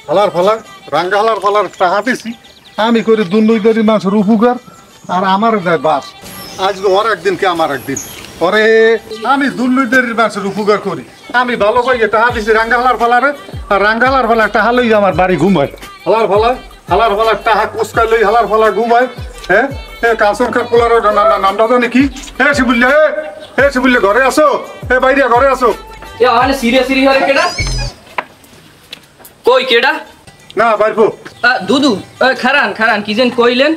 হালার ফালার রাঙ্গা হালার ফালার টাকা দিছি আমি করে দুর্নীতি মানুষের উপকার আর আমার দেয় বাস আজকে ওর একদিন কে আমার একদিন পরে আমি দুর্নীতির মানুষের উপকার করি আমি ভালো পাই টাকা দিছি রাঙ্গা হালার ফালারে আর রাঙ্গা হালার ফালার টাকা লই আমার বাড়ি ঘুমায় হালার ফালার টাকা কোসকা লই হালার ফালা ঘুমায় হ্যাঁ কালসন কার পোলার নামটা জানি কি শিবুল্লে ঘরে আসো বাইরে ঘরে আসো সিরিয়াস কেডা কই কেডা না বাইরবো দুদু খারান কি যেন কইলেন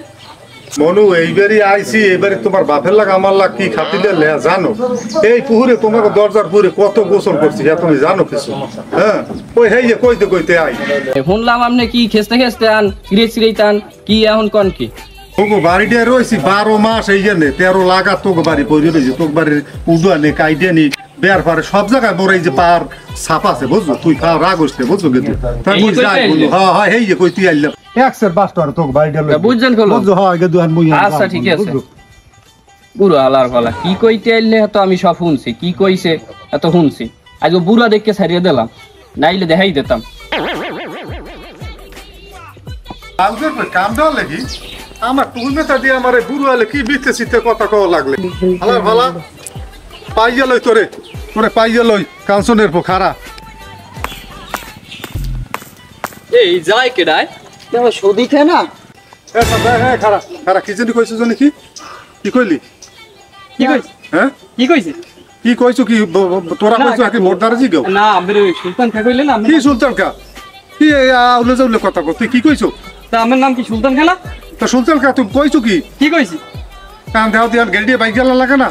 মনু এইবারই আইছি এবারে তোমার বাপের লাগ আমার লাগ কি খাতিলে জানো এই পুকুরে তোমাকে দরজার পুরে কত গোসল করছি তুমি জানো কিছু হ্যাঁ ওই হেই কইতে আই শুনলাম আপনি কি খেস্তে আন সিরিয়াস টান কি এখন কোন কি তোকে বাড়িতে রয়েছি 12 মাস এই জন্যে 13 লাগা তোকে বাড়ি পড়ে রয়েছি তোকে বাড়ির উডুয়া নে কাইডে নি বের পারে সব জায়গায় মোর এই যে পার ছাপ আছে বুঝছো তুই খাওয়া রাগ হচ্ছে বুঝছো কিন্তু তাই বুঝ যাই বন্ধু হ্যাঁ হ্যাঁ এই যে কই তুই আইলাম একসের বাস্টার তোকে বাড়িতে লই বুঝছেন কল বুঝছো হ্যাঁ আগে দুহান মুই আচ্ছা ঠিক আছে পুরো আলার ফালা কি কইতে আইলে তো আমি সব শুনছি কি কইছে এত শুনছি আজ বুড়া দেখকে ছাড়িয়ে দিলাম নাইলে দেখাই দিতাম আজকের কাম দেওয়া লাগি আমার টুলমেটা দিয়ে আমার বুড়ো হলে কি বিতে শীতে কথা কওয়া লাগলে হালার ভালা পাইয়া লই তোরে পাইয়া লই কাঞ্চনের পোখারা এই যাই কেডাই দেখো সদি খে না হ্যাঁ খারা কি জানি কইছো জানি কি কইলি কি কইছ হ্যাঁ কি কইছে কি কইছো কি তোরা কইছো কি মোরদার জি গো না আমরে সুলতান খা কইলেন না কি সুলতান কা কি আউলে যাউলে কথা কও তুই কি কইছো তা আমার নাম কি সুলতান খা না তা সুলতান কা তুই কইছো কি কইছি কান দাও দিয়ান গেল দিয়ে বাইক গেল লাগে না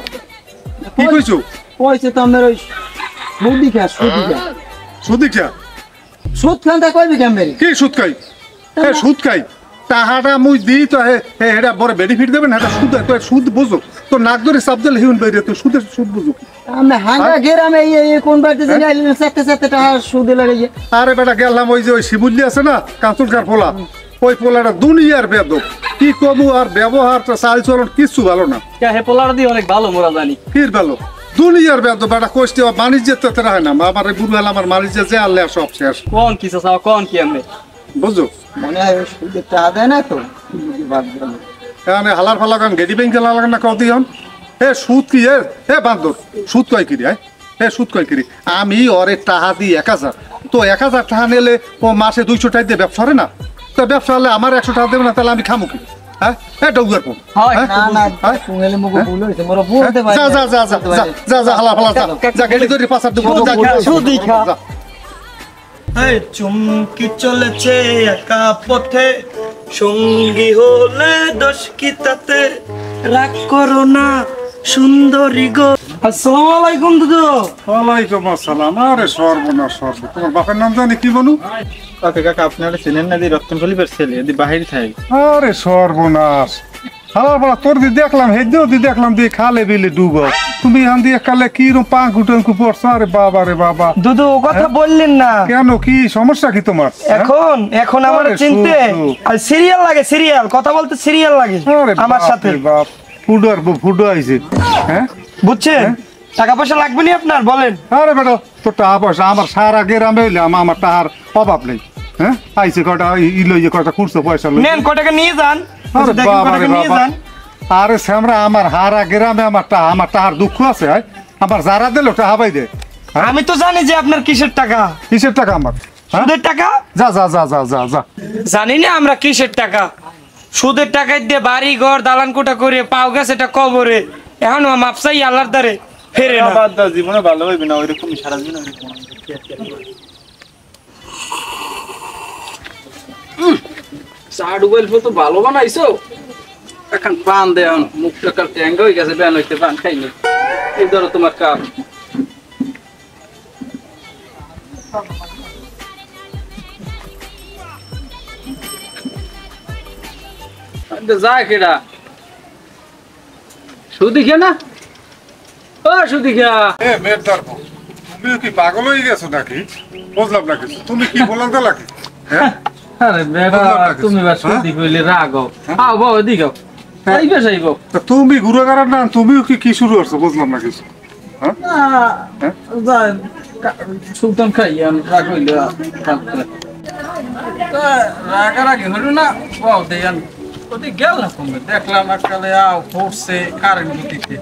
কি কইছো কইছে তো আমার ওই সুদি খা সুদ খানটা কইবি কেমনে কি সুদ খাই সুদ খাই টাকাটা মুই দি তো এটা বড় বেনিফিট দেবেন এটা সুদ তো সুদ বুঝো তো নাক ধরে চাপ দিলে হিউন বাইরে তো সুদ বুঝো আমি হাঙ্গা গেরামে এই কোন বাড়িতে জানি আইলেন সাথে টাকা সুদে লাগে আরে বেটা গেলাম ওই যে ওই শিবুল্লি আছে না কাঁচুলকার পোলা ওই পোলাটা দুনিয়ার বেদব কি কমু আর ব্যবহারটা চাল চলন কিছু ভালো না হে পোলাটা দিয়ে অনেক ভালো মোরা জানি কি ভালো দুনিয়ার বেদব বেটা কোষ্টি বাণিজ্যের তো হয় না আমার বুড়ো হলে আমার বাণিজ্য যে আনলে সব শেষ কোন কি চাও কোন কি আমি বুঝো মনে হয় সুদে টাকা দেয় না তো এখানে হালার ফালা গান গেডি ব্যাংকে লাগে না কত হন হে সুদ কি হে বান্দর সুদ কয় কিরি সুদ কয় কিরি আমি ওরে টাকা দিই 1000 তো 1000 টাকা নিলে ও মাসে 200 টাকা দিয়ে ব্যবসা না তো ব্যবসা হলে আমার 100 টাকা দেবে না তাহলে আমি খামু কি হ্যাঁ ডৌগার পো পুঙ্গেলে মুগো ভুল হইছে মোর বলতে পারি যা হালার ফালা যা গেডি ধরে পাছার দেব সুদি খা এই চুমকি চলেছে একা পথে সঙ্গী হলে দোষ কি তাতে রাগ করো না সুন্দরী গো। আসসালামু আলাইকুম দুদু। ওয়ালাইকুম আসসালাম। আরে সর্বনাশ তোমার বাপের নাম জানি কি বলু? কাকা আপনারা চিনেন না দি রতন খলিফার ছেলে দি বাহির থাই। আরে সর্বনাশ হালার বড় তোর দি দেখলাম হেদিও দি দেখলাম দি খালে বিলে ডুবো তুমি আন দিয়ে কালে কি রকম পাঁক উঠনকু পড়ছ। আরে বাবা রে বাবা দুদু ও কথা বললেন না কেন কি সমস্যা কি তোমার? এখন আমার চিনতে আর সিরিয়াল লাগে সিরিয়াল কথা বলতে সিরিয়াল লাগে আমার সাথে বাপ ফুডো আইছে হ্যাঁ বুঝছেন টাকা পয়সা লাগবে নি আপনার বলেন। আরে বেটা তোর টাকা পয়সা আমার সারা গ্রামে হইলে আমার টাকার অভাব নেই। হ্যাঁ আইছে কটা ইলইয়ে কটা খুঁজছো পয়সা লই নেন কটাকে নিয়ে যান। আরে বাবা রে বাবা আরে সামরা আমার হারা গ্রামে আমার টাকার দুঃখ আছে আমার যারা দিল টাকা পাই দে। আমি তো জানি যে আপনার কিসের টাকা আমার সুদের টাকা। যা যা যা যা যা যা জানি না আমরা কিসের টাকা সুদের টাকা দিয়ে বাড়ি ঘর দালান কোটা করে পাও গেছে এটা কবরে এখন মাপসাই আল্লাহর দ্বারে ফেরে না। বাদ দাও জীবনে ভালো হইবে না ওইরকম সারা জীবন ওইরকম চাড়ু বল তো ভালো বানাইছো এখন পান দে মুখটা কাল ট্যাঙ্গ হয়ে গেছে বেন হইতে পান খাইনি এই ধরো তোমার কাপ যায় কেডা সুদি খে না ও সুদি খা এ মেয়েটার তুমি কি পাগল হয়ে গেছো নাকি বুঝলাম না কিছু তুমি কি বলার দা লাগে হ্যাঁ আরে বেটা তুমি বা সুদি কইলে রাগো আও বাবা দিগাও আইবে যাইবো তো তুমি গুরুগারা না তুমিও কি শুরু করছো বুঝলাম না কিছু হ্যাঁ না সুলতান খাইয়ান রাগ হইলে রাগারাগি হইল না বাও দেন ওদি গেল না কমে দেখলাম এককালে আও পড়ছে কারেন্ট গতিতে।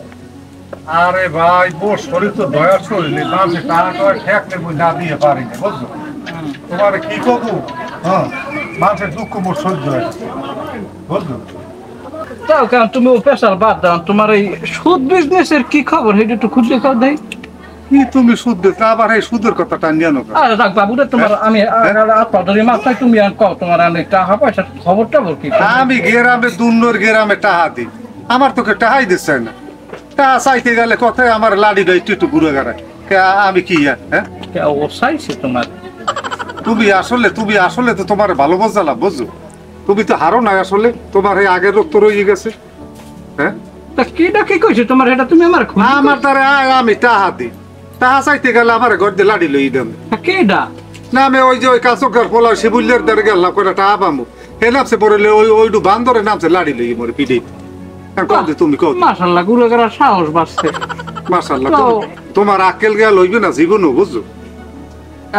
আরে ভাই বোর শরীর তো দয়ার শরীর মানুষের টাকা টয় ঠেকলে বই না দিয়ে পারি না বুঝছো তোমার কি করবো হ্যাঁ মানুষের দুঃখ মোট সহ্য হয় বুঝলো তাও কেন তুমি ও পেশার বাদ দাও, তোমার এই সুদ বিজনেসের কি খবর সেটা একটু খুঁজলে খাও দেয়। কি তুমি সুদ দিতে আবার এই সুদের কথা টানিয়ে আনো কেন? আরে রাখ বাবু রে, তোমার আমি আপনাদের মাথায় তুমি আর কও তোমার অনেক টাকা পয়সার খবরটা বল কি? আমি গেরামে দুন্নর গেরামে টাহা দিই আমার তোকে টাহাই দিচ্ছে না টাহা চাইতে গেলে কথায় আমার লাড়ি গাই একটু ঘুরে গাড়ায় আমি কি হ্যাঁ ও চাইছে তোমার। তুমি আসলে তো তোমার ভালো বোঝালাম বুঝছো তুমি তো হারো না আসলে তোমার এই আগের রক্ত রয়ে গেছে হ্যাঁ তা কিটা কি কইছে তোমার এটা তুমি আমার খুঁজে আমার দ্বারা আমি টাহা দিই টাহা চাইতে গেলে আমার ঘর দিয়ে লাড়ি লই দেন কেডা? না আমি ওই যে ওই কাঁচকার পোলা শিবুল্যের দ্বারা গেলাম করে টাহা পামু হে নামছে পরে ওইটু বান্দরে নামছে লাড়ি লই মোরে পিঠে তুমি কও মাশাআল্লাহ গুলো করার সাহস বাড়ছে মাশাআল্লাহ তোমার আক্কেল গেল হইবে না জীবনও বুঝছো।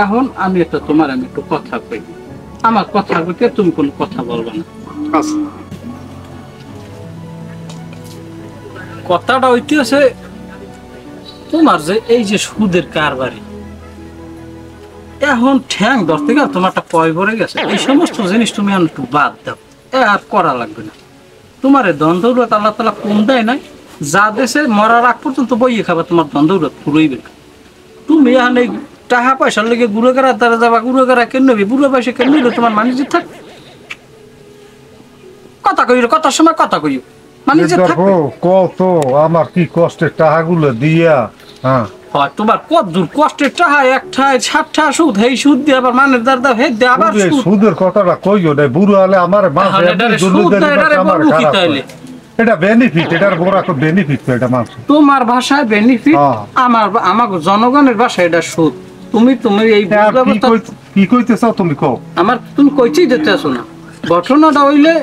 এখন আমি একটু কথা কই, আমার কথা কইতে তুমি কোনো কথা বলবা না। আচ্ছা কথাটা হইতেছে তোমার যে এই যে সুদের কারবারি এখন ঠ্যাং ধরতে গেলে তোমারটা পয় ভরে গেছে, এই সমস্ত জিনিস তুমি একটু বাদ দাও, আর করা লাগবে না। তোমার এই দ্বন্দ্বরত আল্লাহ তালা কম দেয় নাই, যা দেশে মরার আগ পর্যন্ত বইয়ে খাবা তোমার দ্বন্দ্বরত ফুরইবে না। তুমি এখন এই টাকা পয়সার লেগে গুঁড়ো করার দ্বারা যাবা, গুঁড়ো করা কেন নেবে, বুড়ো পয়সা কেন নিলে তোমার মানিজ্য থাক। কথা কইল কথার সময় কথা কইও, মানিজ্য থাকবে। কত আমার কি কষ্টের টাকাগুলো দিয়া হ্যাঁ তোমার কত দূর কষ্টের টাকা একটায় 60টা সুদ, এই সুদ দিয়ে আবার মানের দাদা হে দে আবার সুদ। সুদের কথাটা কইও না বুড়ো হলে আমার এটা বেনিফিট এটার বড় একটা বেনিফিট তো এটা মানুষ তোমার ভাষায় বেনিফিট, আমার জনগণের ভাষায় এটা সুদ। তুমি এই কি কইতে চাও তুমি কও আমার তুমি কইতেই দিতে আসো না। ঘটনাটা হইলে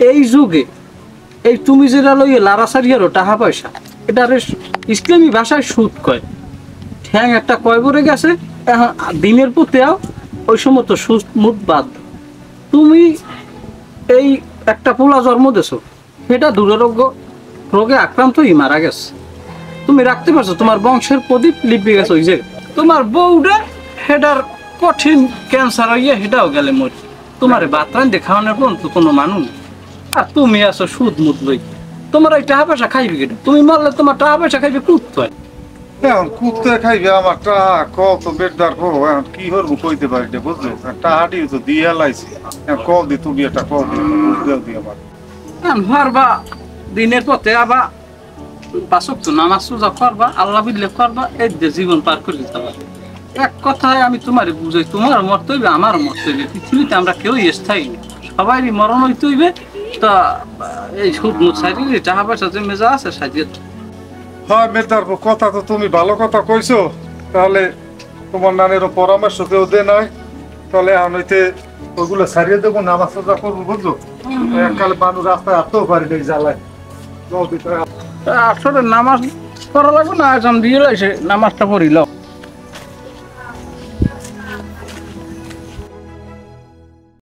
এই যুগে এই তুমি যেটা লইয়ে লারাসারিয়ারও টাকা পয়সা এটা ইসলামী ভাষায় সুদ কয়। ঠ্যাং একটা কয় ভরে গেছে, এখন দিনের পুতেও ওই সমস্ত সুদ মুদ বাদ। তুমি এই একটা পোলা জন্ম দেছো, সেটা দুরারোগ্য রোগে আক্রান্তই মারা গেছে, তুমি রাখতে পারছো, তোমার বংশের প্রদীপ লিপে গেছে ওই জায়গায়। তোমার বউটা সেটার কঠিন ক্যান্সার হইয়া সেটাও গেলে মরি, তোমার বাতরান দেখানোর পর্যন্ত কোনো মানুষ, আর তুমি আছো সুদ মুদ লই। তোমার এই টাকা পয়সা খাইবে কেটে, তুমি মারলে তোমার টাকা পয়সা খাইবে কুত্ত। এখন কুত্তে খাইবে আমার টাকা কত বেটার হো এখন কি হরবো কইতে পারি না বুঝলো টাকাটি তো দিয়ে লাইছি কল দি তুমি একটা কল দি আমার ফারবা দিনের পথে আবার পাঁচক তো নামাজ সোজা করবা, আল্লাহ বিল্লে করবা, এই যে জীবন পার করে দিতে পারবে। এক কথায় আমি তোমারে বুঝাই, তোমার মরতে হইবে আমার মরতে হইবে, পৃথিবীতে আমরা কেউ স্থায়ী নেই, সবাই মরণ হইতে হইবে। তা এই সুদ মুদ সাইডে টাকা পয়সা যে মেজা আছে সাজিয়ে হ্যাঁ বেটার কথা তো তুমি ভালো কথা কইছো, তাহলে তোমার নানেরও পরামর্শ কেউ দে নাই, তাহলে এখন হইতে ওইগুলো সারিয়ে দেবো নামাজ সোজা করবো বুঝলো। এককালে মানুষ রাস্তায় আসতেও পারি না জ্বালায় আসলে নামাজ পড়া লাগবে না, আজ আমি দিয়ে নামাজটা পড়িল।